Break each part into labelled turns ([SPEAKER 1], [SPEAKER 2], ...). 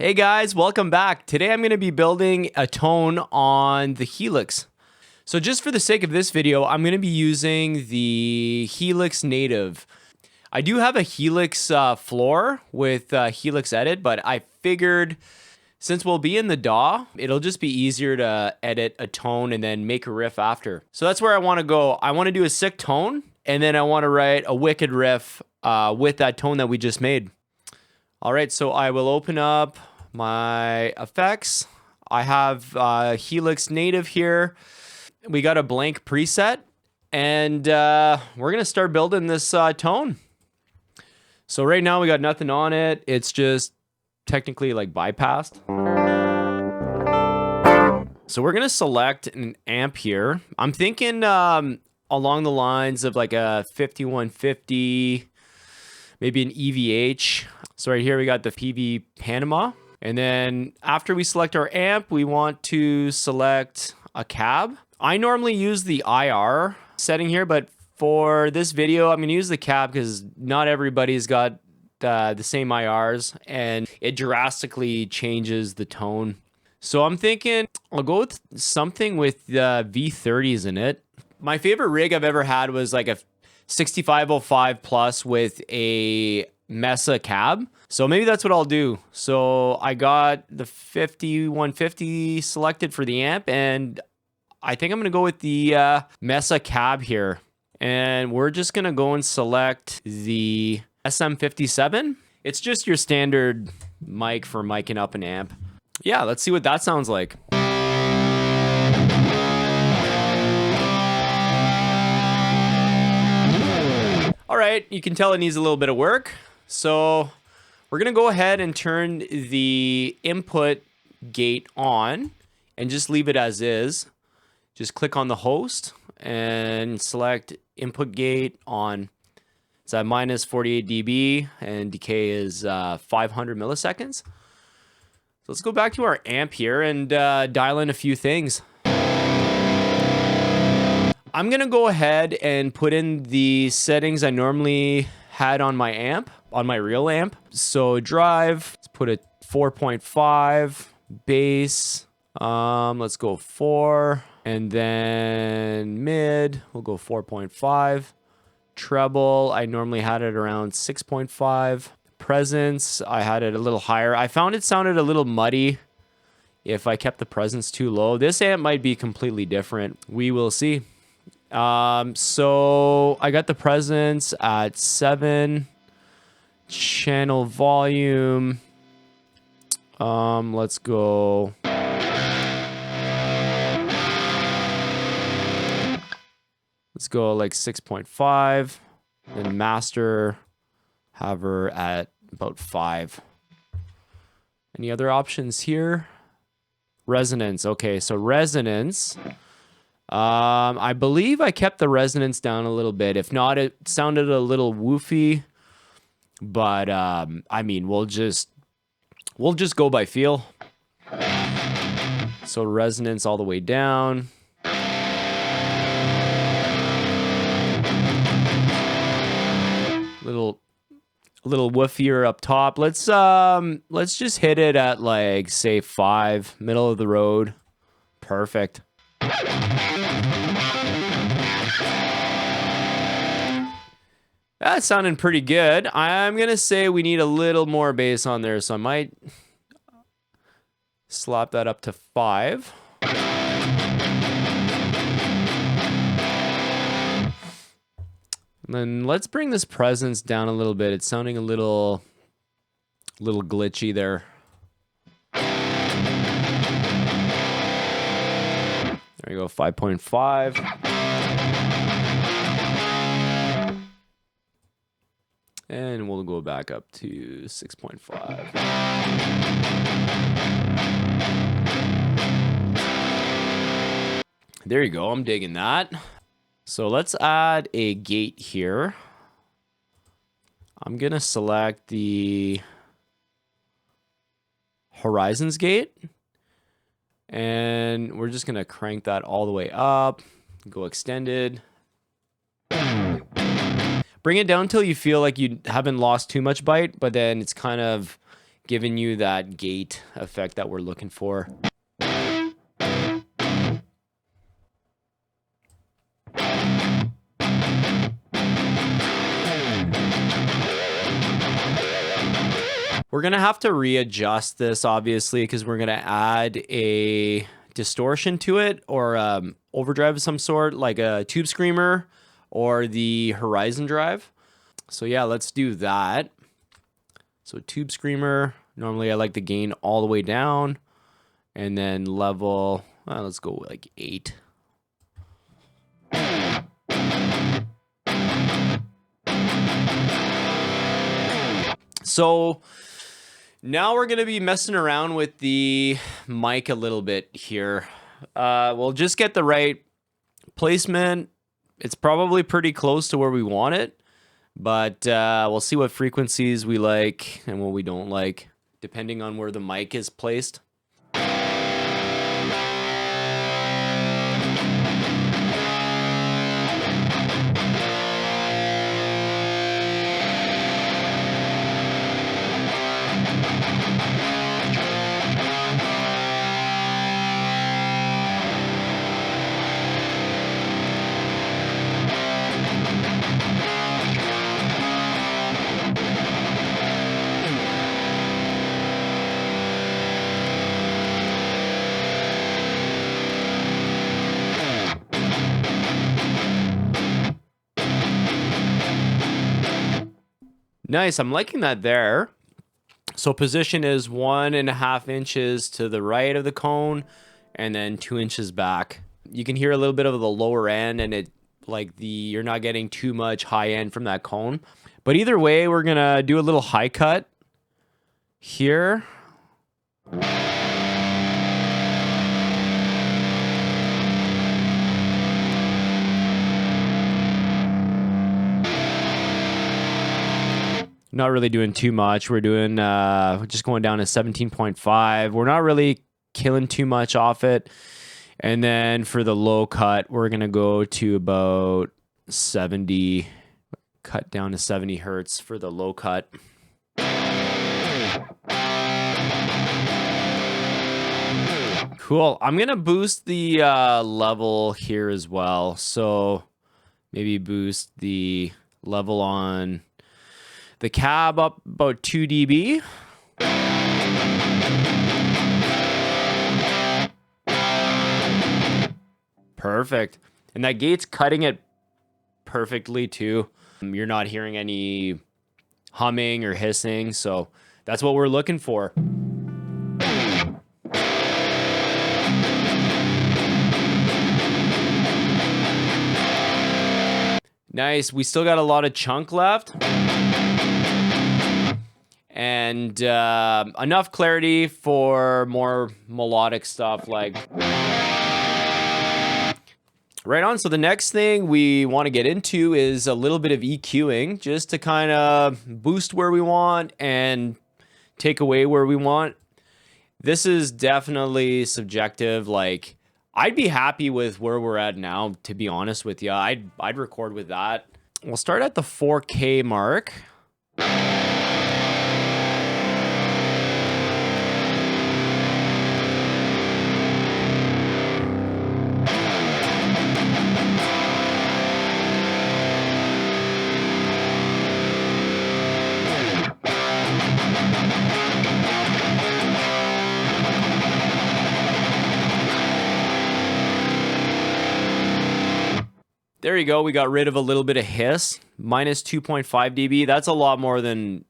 [SPEAKER 1] Hey guys, welcome back. Today I'm going to be building a tone on the HELIX. So just for the sake of this video, I'm going to be using the HELIX native. I do have a HELIX floor with HELIX edit, but I figured since we'll be in the DAW, it'll just be easier to edit a tone and then make a riff after. So that's where I want to go. I want to do a sick tone, and then I want to write a wicked riff with that tone that we just made. All right, so I will open up my effects. I have HELIX native here. We got a blank preset, and we're gonna start building this tone. So right now we got nothing on it. It's just technically like bypassed. So we're gonna select an amp here. I'm thinking along the lines of like a 5150, maybe an EVH. So right here we got the PV Panama. And then after we select our amp, we want to select a cab. I normally use the IR setting here, but for this video, I'm gonna use the cab because not everybody's got the same IRs and it drastically changes the tone. So I'm thinking I'll go with something with V30s in it. My favorite rig I've ever had was like a 6505 plus with a Mesa cab. So maybe that's what I'll do. So I got the 5150 selected for the amp, and I think I'm gonna go with the Mesa cab here. And we're just gonna go and select the SM57. It's just your standard mic for miking up an amp. Yeah, let's see what that sounds like. All right, you can tell it needs a little bit of work. So we're gonna go ahead and turn the input gate on and just leave it as is. Just click on the host and select input gate on. It's at minus 48 dB and decay is 500 milliseconds. So let's go back to our amp here and dial in a few things. I'm gonna go ahead and put in the settings I normally had on my amp, on my real amp. So drive, let's put a 4.5, bass, let's go 4, and then mid, we'll go 4.5. Treble, I normally had it around 6.5. Presence, I had it a little higher. I found it sounded a little muddy if I kept the presence too low. This amp might be completely different. We will see. So I got the presence at 7. Channel volume. Let's go. Let's go like 6.5. And master, have her at about 5. Any other options here? Resonance. Okay, so resonance. I believe I kept the resonance down a little bit. If not, it sounded a little woofy. But I mean, we'll just go by feel. So resonance all the way down. A little woofier up top. Let's just hit it at like say 5, middle of the road. Perfect. That's sounding pretty good. I'm gonna say we need a little more bass on there, so I might slap that up to 5. And then let's bring this presence down a little bit. It's sounding a little glitchy there. There you go, 5.5. And we'll go back up to 6.5. There you go, I'm digging that. So let's add a gate here. I'm gonna select the Horizons gate. And we're just gonna crank that all the way up, go extended. Bring it down till you feel like you haven't lost too much bite, but then it's kind of giving you that gate effect that we're looking for. We're going to have to readjust this, obviously, because we're going to add a distortion to it, or overdrive of some sort, like a tube screamer or the Horizon drive. So yeah, let's do that. So tube screamer, normally I like the gain all the way down, and then level, let's go like 8. So now we're going to be messing around with the mic a little bit here. We'll just get the right placement. It's probably pretty close to where we want it, but we'll see what frequencies we like and what we don't like, depending on where the mic is placed. Nice, I'm liking that there. So position is 1.5 inches to the right of the cone, and then 2 inches back. You can hear a little bit of the lower end, and it you're not getting too much high end from that cone. But either way, we're gonna do a little high cut here. Not really doing too much. We're doing just going down to 17.5. We're not really killing too much off it. And then for the low cut, we're gonna go to about 70, cut down to 70 hertz for the low cut. Cool. I'm gonna boost the level here as well. So maybe boost the level on the cab up about 2 dB. Perfect. And that gate's cutting it perfectly too. You're not hearing any humming or hissing, so that's what we're looking for. Nice. We still got a lot of chunk left. And enough clarity for more melodic stuff, like right on. So the next thing we want to get into is a little bit of EQing, just to kind of boost where we want and take away where we want. This is definitely subjective. Like, I'd be happy with where we're at now, to be honest with you. I'd record with that. We'll start at the 4K mark. There you go. We got rid of a little bit of hiss. Minus 2.5 dB. That's a lot more than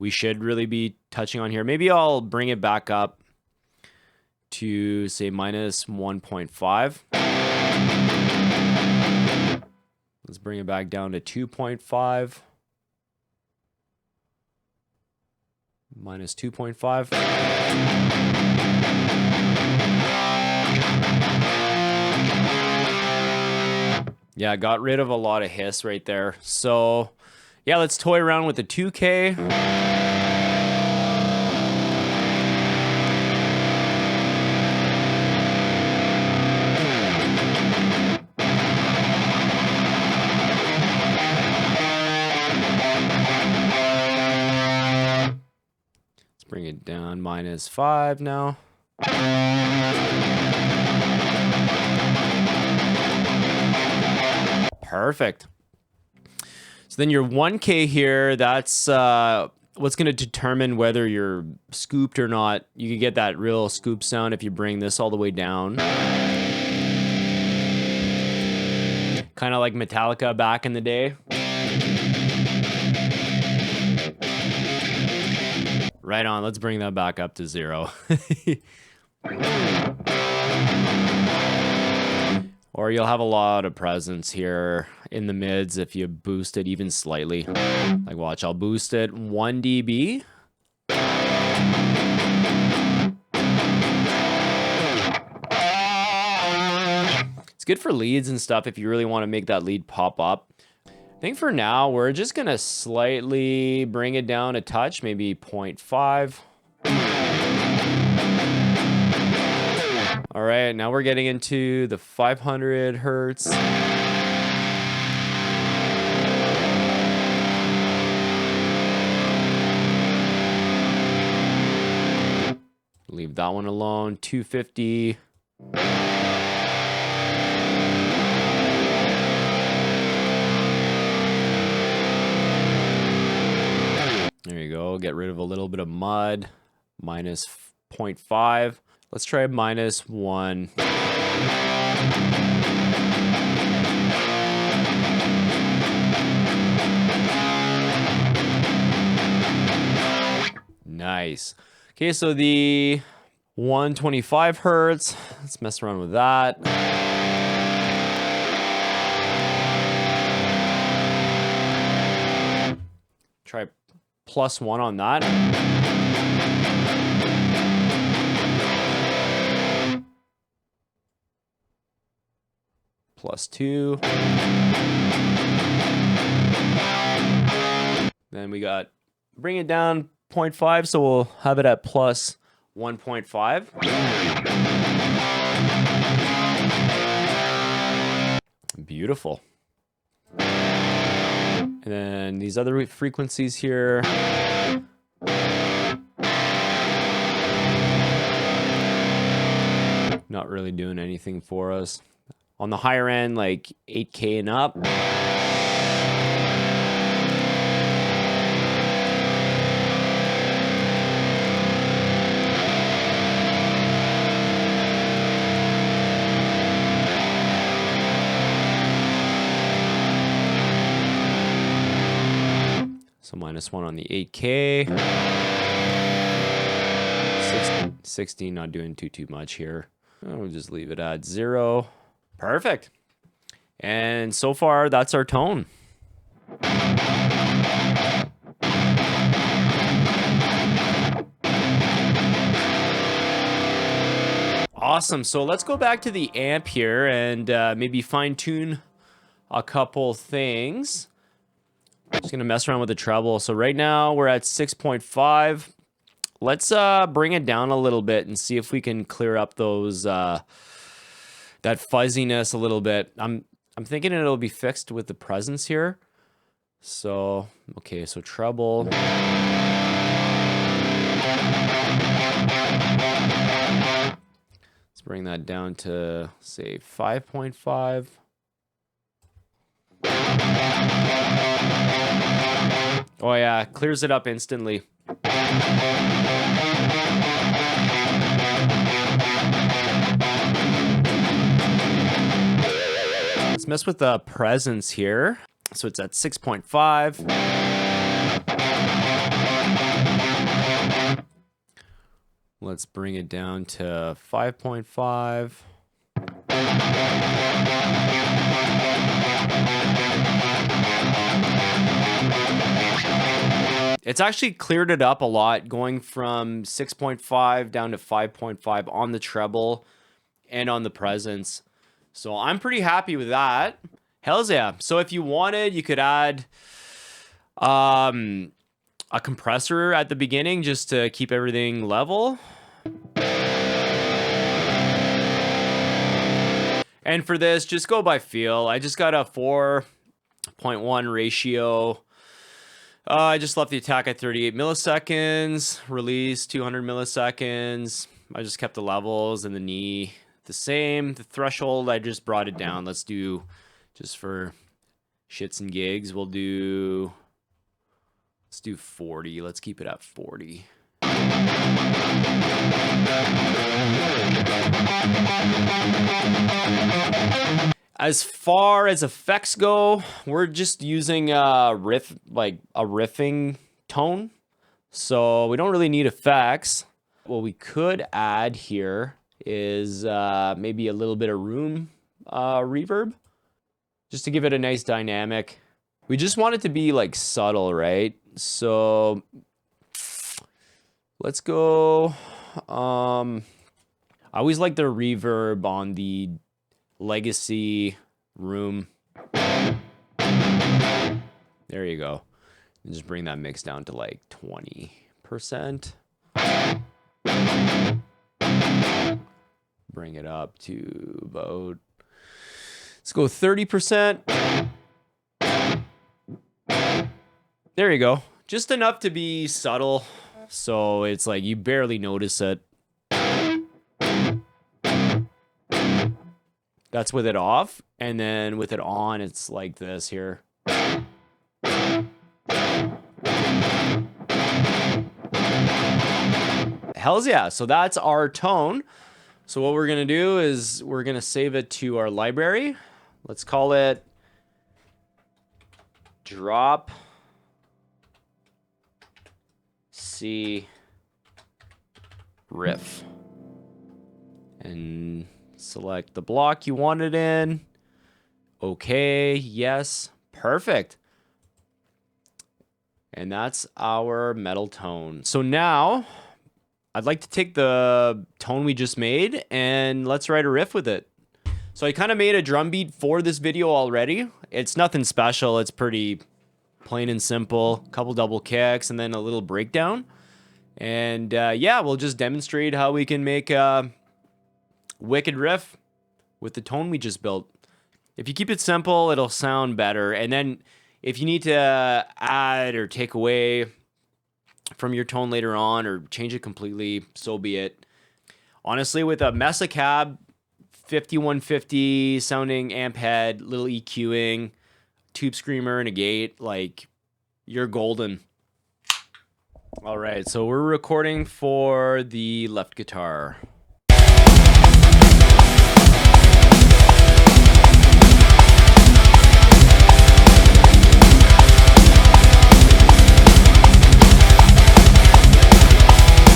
[SPEAKER 1] we should really be touching on here. Maybe I'll bring it back up to, say, minus 1.5. Let's bring it back down to 2.5. Minus 2.5. Yeah, got rid of a lot of hiss right there. So, yeah, let's toy around with the 2K. Let's bring down -5 now. Perfect. So then your 1K here, that's what's going to determine whether you're scooped or not. You can get that real scoop sound if you bring this all the way down. Kind of like Metallica back in the day. Right on, let's bring that back up to 0. Or you'll have a lot of presence here in the mids if you boost it even slightly. Like watch, I'll boost it 1 dB. It's good for leads and stuff if you really want to make that lead pop up. I think for now, we're just gonna slightly bring it down a touch, maybe 0.5. All right, now we're getting into the 500 hertz. Leave that one alone, 250. There you go, get rid of a little bit of mud, -0.5. Let's try -1. Nice. Okay, so the 125 hertz, let's mess around with that. Try +1 on that. +2. Then we got, bring it down 0.5, so we'll have it at +1.5. Beautiful. And then these other frequencies here. Not really doing anything for us. On the higher end, like 8K and up. So -1 on the 8K. 16, not doing too much here. We'll just leave it at 0. Perfect. And so far, that's our tone. Awesome. So let's go back to the amp here and maybe fine tune a couple things. Just gonna mess around with the treble. So right now we're at 6.5. Let's bring it down a little bit and see if we can clear up those that fuzziness a little bit. I'm thinking it'll be fixed with the presence here. So okay, so treble. Let's bring that down to say 5.5. Oh yeah, clears it up instantly. Let's mess with the presence here. So it's at 6.5. Let's bring it down to 5.5. It's actually cleared it up a lot, going from 6.5 down to 5.5 on the treble and on the presence. So I'm pretty happy with that. Hells yeah. So if you wanted, you could add a compressor at the beginning just to keep everything level. And for this, just go by feel. I just got a 4.1 ratio I just left the attack at 38 milliseconds, release 200 milliseconds. I just kept the levels and the knee the same. The threshold, I just brought it down. Let's do, just for shits and gigs, let's do 40. Let's keep it at 40. As far as effects go, we're just using riff, like a riffing tone. So we don't really need effects. What we could add here is maybe a little bit of room reverb, just to give it a nice dynamic. We just want it to be like subtle, right? So let's go. I always like the reverb on the legacy room. There you go. And just bring that mix down to like 20%. Bring it up to about, let's go 30%. There you go. Just enough to be subtle, so it's like you barely notice it. That's with it off, and then with it on, it's like this here. Hells yeah, so that's our tone. So what we're gonna do is we're gonna save it to our library. Let's call it drop C riff. And select the block you want it in. Okay, yes, perfect. And that's our metal tone. So now I'd like to take the tone we just made and let's write a riff with it. So I kind of made a drum beat for this video already. It's nothing special. It's pretty plain and simple. A couple double kicks and then a little breakdown. And yeah, we'll just demonstrate how we can make a wicked riff with the tone we just built. If you keep it simple, it'll sound better. And then if you need to add or take away from your tone later on or change it completely, so be it. Honestly, with a Mesa Cab 5150 sounding amp head, little EQing, tube screamer, and a gate, like, you're golden. All right, so we're recording for the left guitar.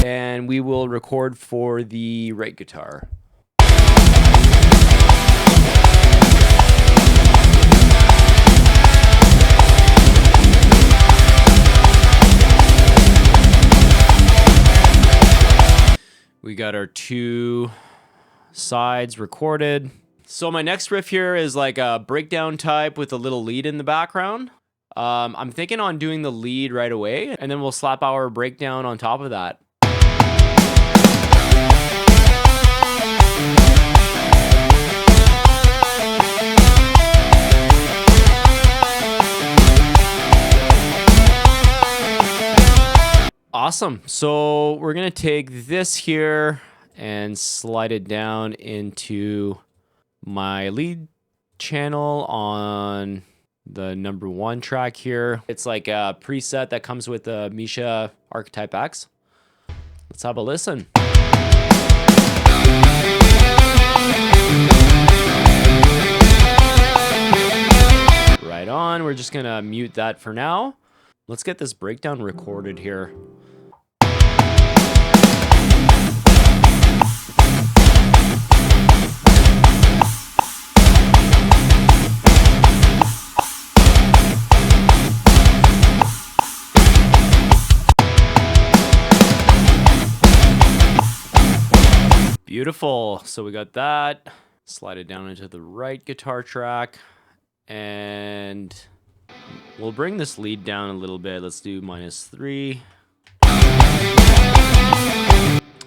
[SPEAKER 1] And we will record for the right guitar. We got our two sides recorded. So my next riff here is like a breakdown type with a little lead in the background. I'm thinking on doing the lead right away, and then we'll slap our breakdown on top of that. Awesome. So we're going to take this here and slide it down into my lead channel on the #1 track here. It's like a preset that comes with the Misha Archetype X. Let's have a listen. Right on. We're just going to mute that for now. Let's get this breakdown recorded here. Beautiful. So we got that. Slide it down into the right guitar track. And we'll bring this lead down a little bit. Let's do -3.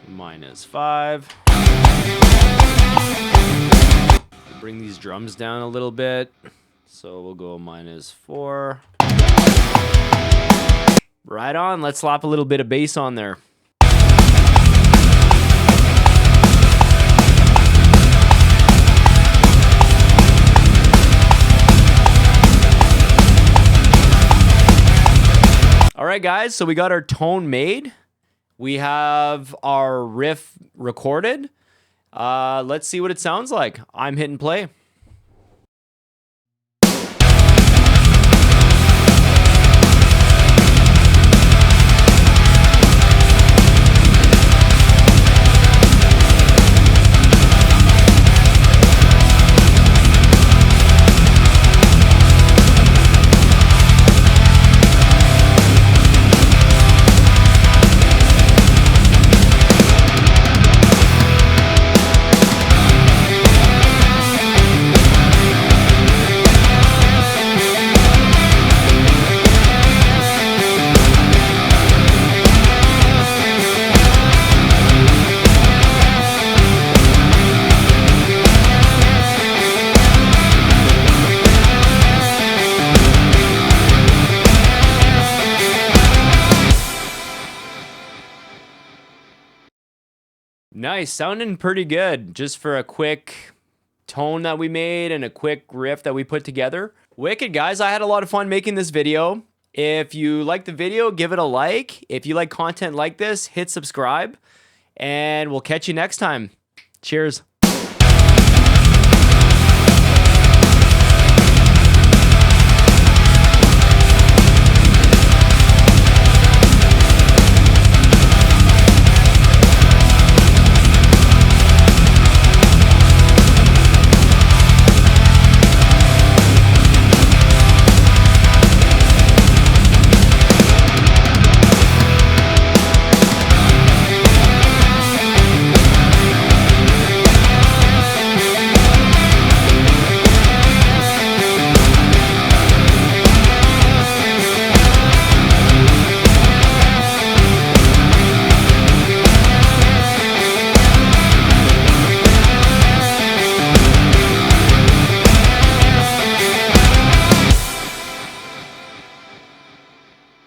[SPEAKER 1] -5. We'll bring these drums down a little bit. So we'll go -4. Right on. Let's slap a little bit of bass on there. All right, guys, so we got our tone made. We have our riff recorded. Let's see what it sounds like. I'm hitting play. Nice, sounding pretty good just for a quick tone that we made and a quick riff that we put together. Wicked, guys. I had a lot of fun making this video. If you like the video, give it a like. If you like content like this, hit subscribe, and we'll catch you next time. Cheers.